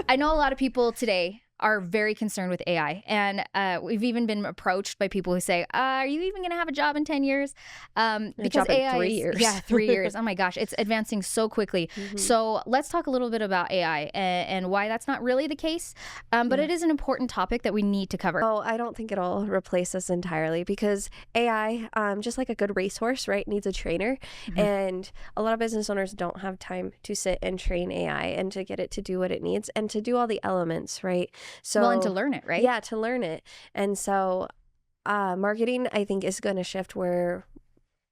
I know a lot of people today are very concerned with AI. And we've even been approached by people who say, are you even going to have a job in 10 years? Because AI 3 years. Yeah, 3 years. Oh my gosh, it's advancing so quickly. So let's talk a little bit about AI and why that's not really the case. But it is an important topic that we need to cover. Oh, I don't think it'll replace us entirely because AI, just like a good racehorse, right, needs a trainer. And a lot of business owners don't have time to sit and train AI and to get it to do what it needs and to do all the elements, right? So, well, and to learn it, right? Yeah, to learn it. And so marketing, I think, is going to shift where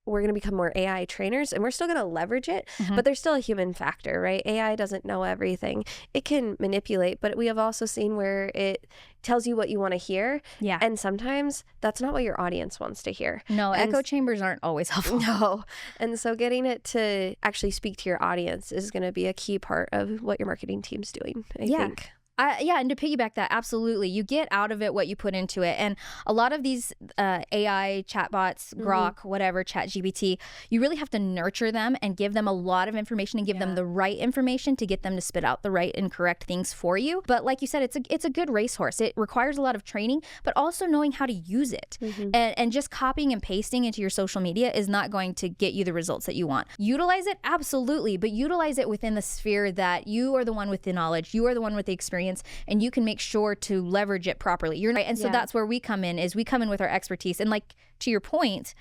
we're going to become more AI trainers, and we're still going to leverage it, but there's still a human factor, right? AI doesn't know everything. It can manipulate, but we have also seen where it tells you what you want to hear. Yeah. And sometimes that's not what your audience wants to hear. No, and echo chambers aren't always helpful. No. And so getting it to actually speak to your audience is going to be a key part of what your marketing team's doing, I think. Yeah, and to piggyback that, absolutely. You get out of it what you put into it. And a lot of these AI chatbots, Grok, whatever, ChatGPT, you really have to nurture them and give them a lot of information and give them the right information to get them to spit out the right and correct things for you. But like you said, it's a good racehorse. It requires a lot of training, but also knowing how to use it. And just copying and pasting into your social media is not going to get you the results that you want. Utilize it, absolutely, but utilize it within the sphere that you are the one with the knowledge, you are the one with the experience, and you can make sure to leverage it properly. You're right. And so that's where we come in, is we come in with our expertise. And like, to your point,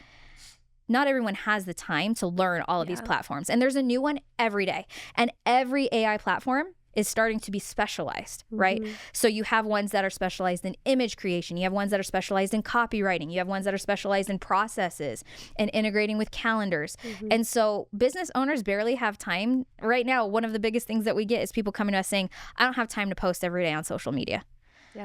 not everyone has the time to learn all of these platforms. And there's a new one every day. And every AI platform is starting to be specialized, right? So you have ones that are specialized in image creation. You have ones that are specialized in copywriting. You have ones that are specialized in processes and integrating with calendars. And so business owners barely have time. Right now, one of the biggest things that we get is people coming to us saying, I don't have time to post every day on social media.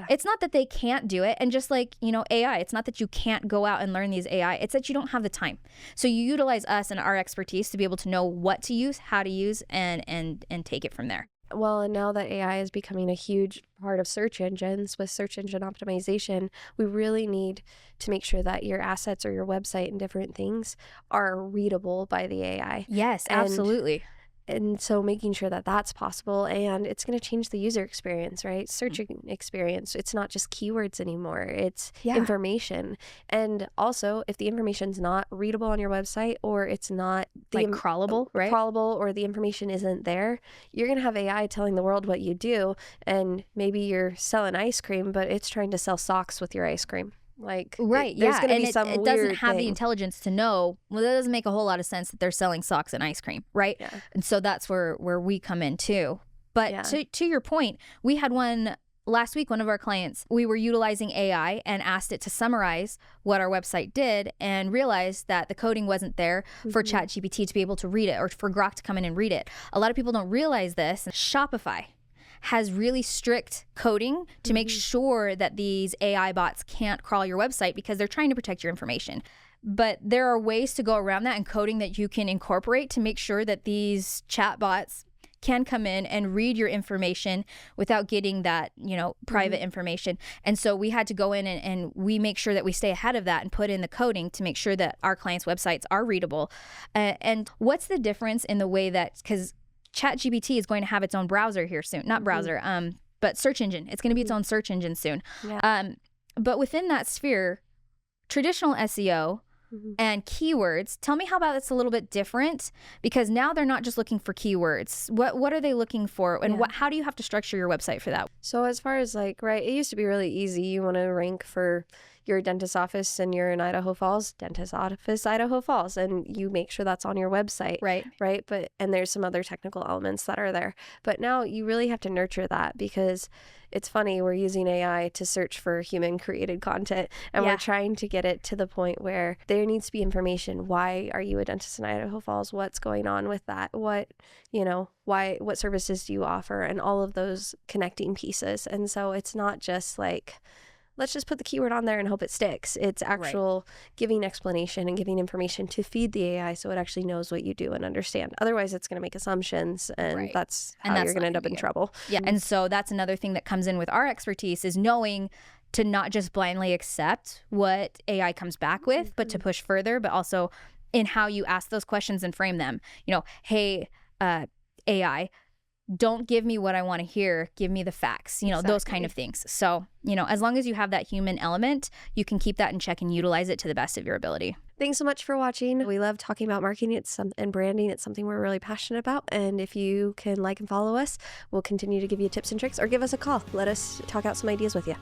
It's not that they can't do it. And just like, AI, it's not that you can't go out and learn these AI. It's that you don't have the time. So you utilize us and our expertise to be able to know what to use, how to use, and take it from there. Well, and now that AI is becoming a huge part of search engines with search engine optimization, we really need to make sure that your assets or your website and different things are readable by the AI. Yes, absolutely. And so making sure that that's possible, and it's going to change the user experience, right? Searching experience. It's not just keywords anymore. It's information. And also, if the information's not readable on your website, or it's not like crawlable, right? Crawlable, or the information isn't there, you're going to have AI telling the world what you do. And maybe you're selling ice cream, but it's trying to sell socks with your ice cream. Like, there's going to be some it weird doesn't have thing. the intelligence to know. Well, that doesn't make a whole lot of sense that they're selling socks and ice cream, right? And so that's where we come in too. But to your point, we had one last week. One of our clients, we were utilizing AI and asked it to summarize what our website did, and realized that the coding wasn't there for ChatGPT to be able to read it, or for Grok to come in and read it. A lot of people don't realize this. Shopify has really strict coding to make sure that these AI bots can't crawl your website, because they're trying to protect your information. But there are ways to go around that, and coding that you can incorporate to make sure that these chat bots can come in and read your information without getting that, private information. And so we had to go in and we make sure that we stay ahead of that and put in the coding to make sure that our clients' websites are readable. And what's the difference in the way that, because ChatGPT is going to have its own browser here soon. Not browser, but search engine. It's going to be its own search engine soon. But within that sphere, traditional SEO and keywords, tell me how about it's a little bit different, because now they're not just looking for keywords. What are they looking for, and how do you have to structure your website for that? So as far as it used to be really easy. You want to rank for your dentist office and you're in Idaho Falls, dentist office, Idaho Falls, and you make sure that's on your website. Right. And there's some other technical elements that are there. But now you really have to nurture that, because it's funny, we're using AI to search for human created content, and we're trying to get it to the point where there needs to be information. Why are you a dentist in Idaho Falls? What's going on with that? What services do you offer? And all of those connecting pieces. And so it's not just like, let's just put the keyword on there and hope it sticks. It's actual giving explanation and giving information to feed the AI so it actually knows what you do and understand. Otherwise, it's going to make assumptions, and that's how you're going to end up in trouble. And so that's another thing that comes in with our expertise, is knowing to not just blindly accept what AI comes back with, but to push further, but also in how you ask those questions and frame them. Hey, AI, don't give me what I want to hear, give me the facts, you know, those kind of things. So, you know, as long as you have that human element, you can keep that in check and utilize it to the best of your ability. Thanks so much for watching. We love talking about marketing and branding. It's something we're really passionate about. And if you can like and follow us, we'll continue to give you tips and tricks, or give us a call. Let us talk out some ideas with you.